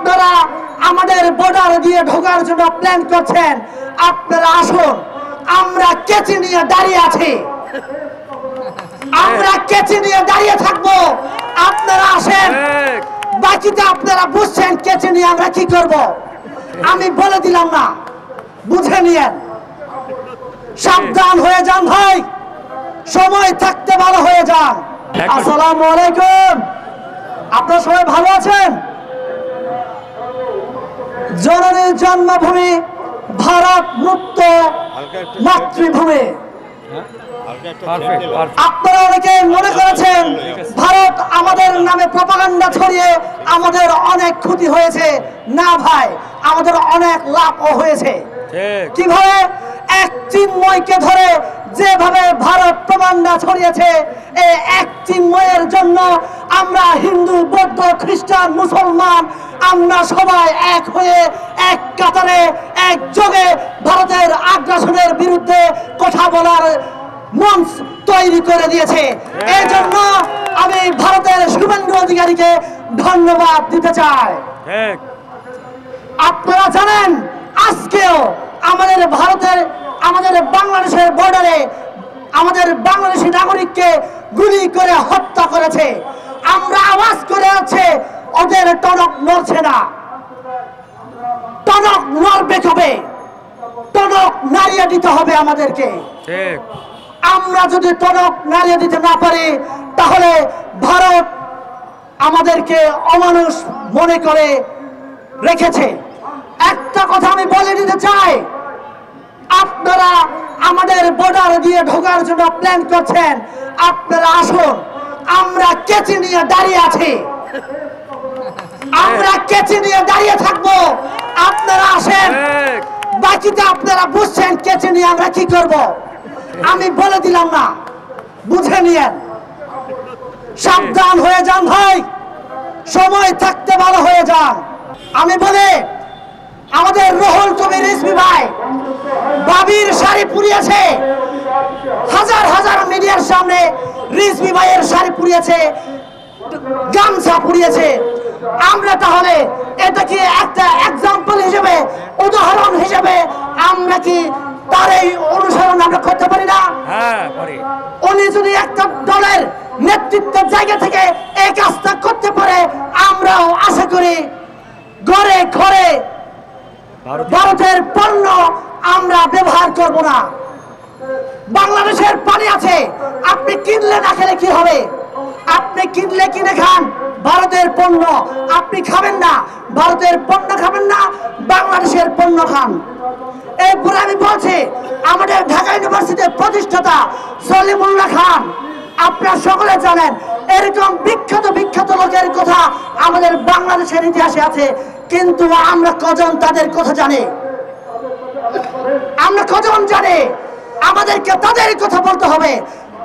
আপনারা আমাদের বর্ডার দিয়ে ঢোকার জন্য প্ল্যান করছেন, আপনারা আসুন, আমরা কেচি নিয়ে দাঁড়িয়ে আছি, আমরা কেচি নিয়ে দাঁড়িয়ে থাকবো, আপনারা আসেন। বাকিটা আপনারা বুঝছেন কেচি নিয়ে আমরা কি করব, আমি বলে দিলাম না, বুঝে নিয়েন। সাবধান হয়ে যান ভাই, সময় থাকতে ভালো হয়ে যান। আসসালামু আলাইকুম, আপনারা সবাই ভালো আছেন? জননীর জন্মভূমি ভারত মুক্ত মাতৃভূমি। আপনারা অনেকে মনে করেছেন ভারত আমাদের নামে প্রপাগান্ডা ছড়িয়ে আমাদের অনেক ক্ষতি হয়েছে। না ভাই, আমাদের অনেক লাভও হয়েছে। কিভাবে? এক চিন্ময়কে ধরে যেভাবে ভারত প্রপাগান্ডা ছড়িয়েছে, এই এক চিন্ময়ের জন্য আমরা হিন্দু, বৌদ্ধ, খ্রিস্টান, মুসলমান আমরা সবাই এক হয়ে এক কাতারে একযোগে ভারতের আগ্রাসনের বিরুদ্ধে কথা বলার মঞ্চ তৈরি করে দিয়েছে। এই জন্য আমি ভারতের শুভেন্দু অধিকারীকে ধন্যবাদ দিতে চাই। আপনারা জানেন আজকেও আমাদের বাংলাদেশের বর্ডারে আমাদের বাংলাদেশি নাগরিককে গুলি করে হত্যা করেছে। আমরা আওয়াজ করে আছে, ওদের টনক নড়ছে না। টনক নড়বে কবে? টনক নাড়িয়ে দিতে হবে আমাদেরকে। আমরা যদি টনক নাড়িয়ে দিতে না পারি, তাহলে ভারত আমাদেরকে অমানুষ মনে করে রেখেছে। একটা কথা আমি বলে দিতে চাই, আপনারা আমাদের বর্ডার দিয়ে ঢোকার জন্য প্ল্যান করছেন, আপনারা আসুন, আমরা কেচি নিয়ে দাঁড়িয়ে আছি, আমরা কেচি নিয়ে দাঁড়িয়ে থাকবো, আপনারা আসেন। বাকিটা আপনারা বুঝছেন কেচি নিয়ে আমরা কি করব, আমি বলে দিলাম না, বুঝে নিয়েন। সাবধান হয়ে যান ভাই, সময় থাকতে ভালো হয়ে যান। আমি বলি, আমাদের রুহুল কবির রিজভী ভাই বাবির শাড়ি পুড়িয়েছে, হাজার হাজার মিডিয়ার সামনে রিজভী ভাইয়ের শাড়ি পুড়িয়েছে, গামছা পুড়িয়েছে। আমরা তাহলে এটা কি একটা এক্সাম্পল হিসেবে, উদাহরণ হিসেবে আমরা কি তার এই অনুসরণ আমরা করতে পারি না? উনি যদি একটা দলের নেতৃত্বের জায়গা থেকে এই কাজটা করতে পারে, আমরাও আশা করি ঘরে ঘরে ভারতের পণ্য আমরা ব্যবহার করব না। বাংলাদেশের পানি আছে, আপনি কিনলে না খেলে কি হবে? আপনি কিনলে কিনে খান ভারতের পণ্য, আপনি খাবেন না ভারতের পণ্য, খাবেন না বাংলাদেশের পণ্য খান। এরপরে আমি বলছি, আমাদের ঢাকা ইউনিভার্সিটির প্রতিষ্ঠাতা সলিমুল্লাহ খান, আপনারা সকলে জানেন, এরকম বিখ্যাত বিখ্যাত লোকের কথা আমাদের বাংলাদেশের ইতিহাসে আছে, কিন্তু আমরা কজন তাদের কথা জানি? আমরা কজন জানি? আমাদেরকে তাদের কথা বলতে হবে,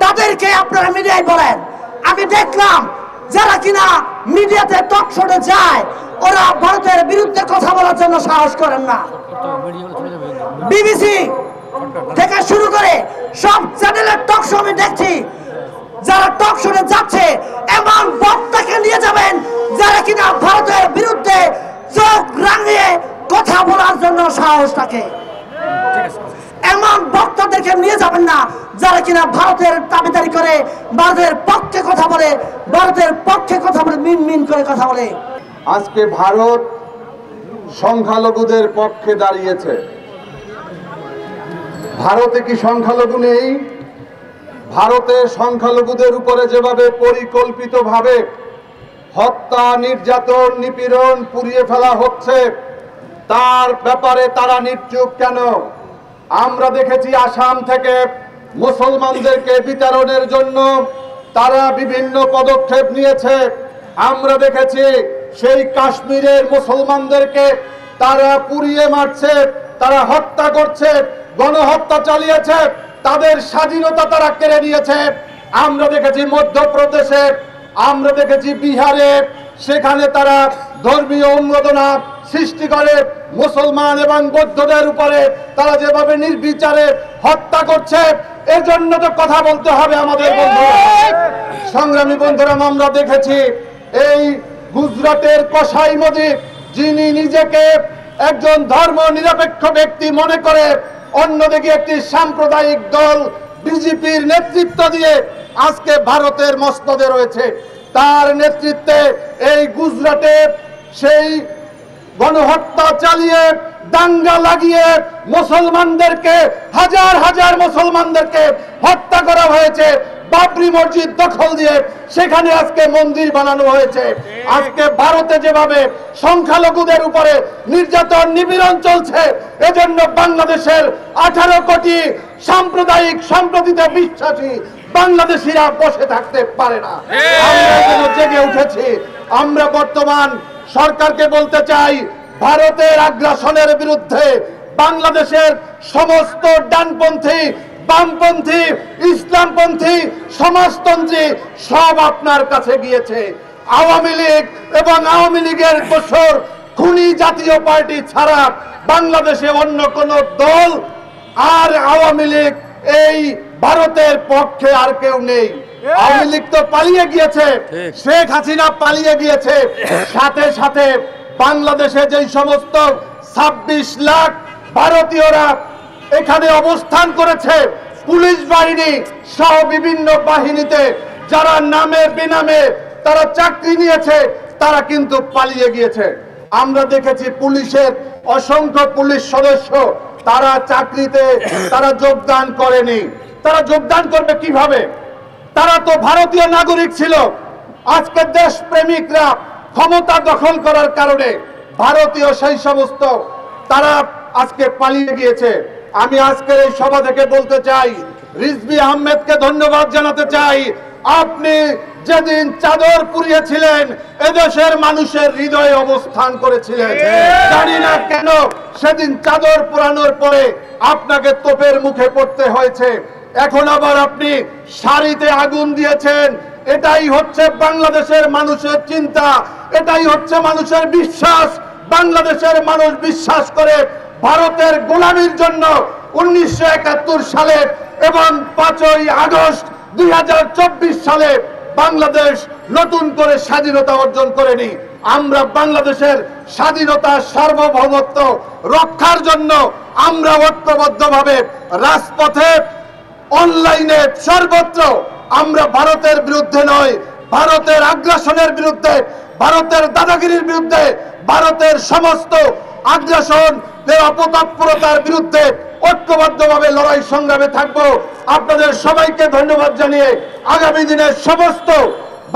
তাদেরকে আপনারা মিডিয়ায় বলেন। আমি দেখলাম যারা কিনা মিডিয়াতে টক শোতে যায়, ওরা ভারতের বিরুদ্ধে কথা বলার জন্য সাহস করেন না। বিবিসি থেকে শুরু করে সব চ্যানেলের টক শো আমি দেখছি, যারা টক শোতে যাচ্ছে এমন বক্তাকে নিয়ে যাবেন যারা কিনা ভারতের বিরুদ্ধে চোখ রাঙিয়ে কথা বলার জন্য সাহস থাকে। এমন বক্তাদেরকে নিয়ে যাবেন না যারা কিনা ভারতের দাবিদারি করে, ভারতের পক্ষে কথা বলে, ভারতের পক্ষে কথা বলে, মিন মিন করে কথা বলে। আজকে ভারত সংখ্যালঘুদের পক্ষে দাঁড়িয়েছে। ভারতে কি সংখ্যালঘু নেই? ভারতে সংখ্যালঘুদের উপরে যেভাবে পরিকল্পিতভাবে হত্যা, নির্যাতন, নিপীড়ন, পুড়িয়ে ফেলা হচ্ছে, তার ব্যাপারে তারা নিশ্চুপ কেন? আমরা দেখেছি আসাম থেকে মুসলমানদেরকে বিতাড়নের জন্য তারা বিভিন্ন পদক্ষেপ নিয়েছে। আমরা দেখেছি সেই কাশ্মীরের মুসলমানদেরকে তারা পুড়িয়ে মারছে, তারা হত্যা করছে, গণহত্যা চালিয়েছে, তাদের স্বাধীনতা তারা কেড়ে নিয়েছে। আমরা দেখেছি মধ্যপ্রদেশে, আমরা দেখেছি বিহারে, সেখানে তারা ধর্মীয় উন্মাদনা সৃষ্টি করে মুসলমান এবং বৌদ্ধদের উপরে তারা যেভাবে নির্বিচারে হত্যা করছে। এর জন্য তো কথা বলতে হবে আমাদের বন্ধুরা, সংগ্রামী বন্ধুরা। আমরা দেখেছি এই গুজরাটের কসাই মজিদ যিনি নিজেকে একজন ধর্ম নিরপেক্ষ ব্যক্তি মনে করে, অন্যদিকে একটি সাম্প্রদায়িক দল বিজেপির নেতৃত্ব দিয়ে আজকে ভারতের মস্তদে রয়েছে। তার নেতৃত্বে এই গুজরাটে সেই গণহত্যা চালিয়ে, দাঙ্গা লাগিয়ে মুসলমানদেরকে, হাজার হাজার মুসলমানদেরকে হত্যা করা হয়েছে। বাবরি মসজিদ দখল দিয়ে সেখানে আজকে মন্দির বানানো হয়েছে। আজকে ভারতে যেভাবে সংখ্যালঘুদের উপরে নির্যাতন নিপীড়ন চলছে, এজন্য বাংলাদেশের 18 কোটি সাম্প্রদায়িক সম্প্রীতিতে বিশ্বাসী বাংলাদেশিরা বসে থাকতে পারে না। আমরা যেন জেগে উঠেছি। আমরা বর্তমান সরকারকে বলতে চাই, ভারতের আগ্রাসনের বিরুদ্ধে বাংলাদেশের সমস্ত ডানপন্থী, বামপন্থী, ইসলামপন্থী, সমাজতন্ত্রী সব আপনার কাছে গিয়েছে। আওয়ামী লীগ এবং আওয়ামী লীগের বছর খুনি জাতীয় পার্টি ছাড়া বাংলাদেশে অন্য কোন দল আর আওয়ামী লীগ এই ভারতের পক্ষে আর কেউ নেই। আওয়ামী লীগ তো পালিয়ে গিয়েছে, শেখ হাসিনা পালিয়ে গিয়েছে, সাথে সাথে বাংলাদেশে যেই সমস্ত 26 লাখ ভারতীয়রা এখানে অবস্থান করেছে, পুলিশ বাহিনী সহ বিভিন্ন বাহিনীতে যারা নামে বেনামে তারা চাকরি নিয়েছে, তারা কিন্তু পালিয়ে গিয়েছে। আমরা দেখেছি পুলিশের অসংখ্য পুলিশ সদস্য তারা চাকরিতে তারা যোগদান করেনি। তারা যোগদান করবে কিভাবে? তারা তো ভারতীয় নাগরিক ছিল। আজকে দেশপ্রেমিকরা ক্ষমতা দখল করার কারণে ভারতীয় সেই সমস্ত তারা আজকে পালিয়ে গিয়েছে। আমি আজকের এই সভা থেকে বলতে চাই, রিজভী আহমেদকে ধন্যবাদ জানাতে চাই। আপনি যেদিন চাদর পুড়িয়েছিলেন, এদেশের মানুষের হৃদয়ে অবস্থান করেছিলেন। জানি না কেন সেদিন চাদর পুরানোর পরে আপনাকে তোপের মুখে পড়তে হয়েছে। এখন আবার আপনি শাড়িতে আগুন দিয়েছেন। এটাই হচ্ছে বাংলাদেশের মানুষের চিন্তা, এটাই হচ্ছে মানুষের বিশ্বাস। বাংলাদেশের মানুষ বিশ্বাস করে ভারতের গোলামির জন্য 1971 সালে এবং 5ই আগস্ট 2024 সালে বাংলাদেশ নতুন করে স্বাধীনতা অর্জন করেনি। আমরা বাংলাদেশের স্বাধীনতা সার্বভৌমত্ব রক্ষার জন্য আমরা ঐক্যবদ্ধভাবে রাজপথে, অনলাইনে, সর্বত্র আমরা ভারতের বিরুদ্ধে নয়, ভারতের আগ্রাসনের বিরুদ্ধে, ভারতের দাদাগিরির বিরুদ্ধে, ভারতের সমস্ত আগ্রাসন অপতৎপরতার বিরুদ্ধে ঐক্যবদ্ধভাবে লড়াই সংগ্রামে থাকবো। আপনাদের সবাইকে ধন্যবাদ জানিয়ে আগামী দিনের সমস্ত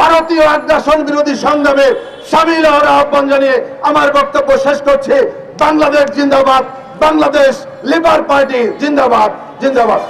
ভারতীয় আগ্রাসন বিরোধী সংগ্রামে সামিল হওয়ার আহ্বান জানিয়ে আমার বক্তব্য শেষ করছি। বাংলাদেশ জিন্দাবাদ, বাংলাদেশ লেবার পার্টি জিন্দাবাদ, জিন্দাবাদ।